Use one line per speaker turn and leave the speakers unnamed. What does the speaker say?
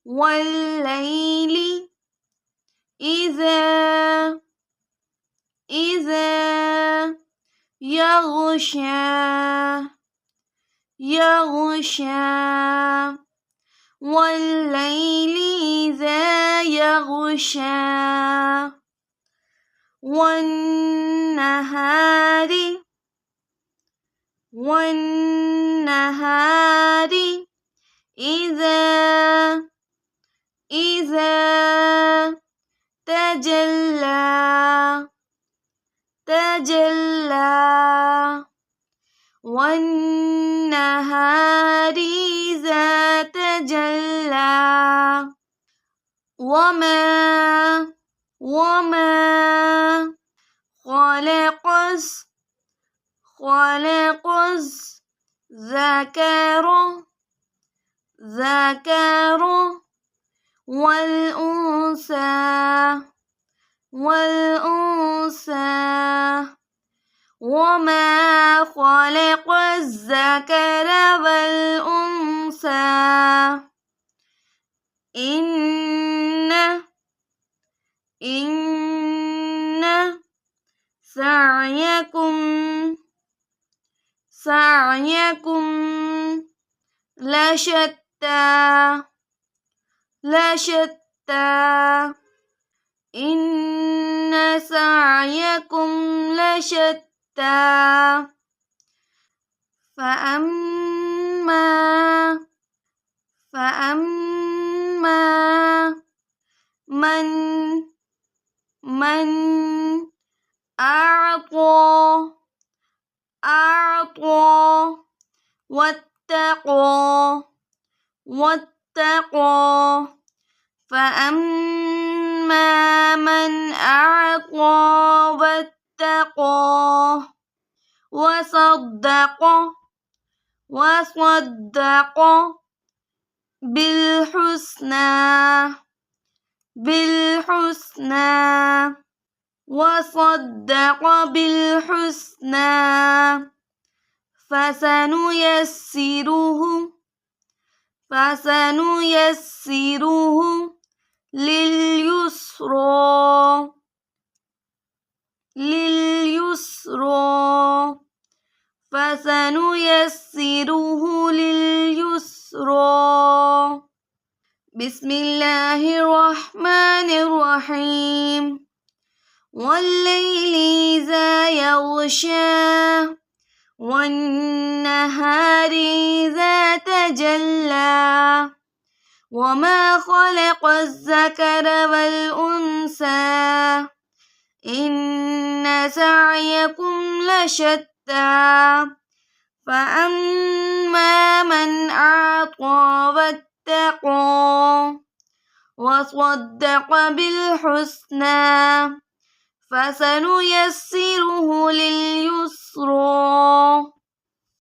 والليل إذا يغشى والليل إذا يغشى والنهار إذا تجلى والنهار إذا تجلى وما خلق الذكر والأنثى وما خلق الذكر والأنثى إن سعيكم لشتى إن سعيكم لشتى فأما من أعطى واتقى فأما من أعطى واتقى وصدق بالحسنى فسنيسره لليسرى بسم الله الرحمن الرحيم والليل إذا يغشى والنهار إذا تجلى وما خلق الذكر والأنثى إن سعيكم لشتى فأما من أعطى واتقى وصدق بالحسنى فسنيسره لليسرى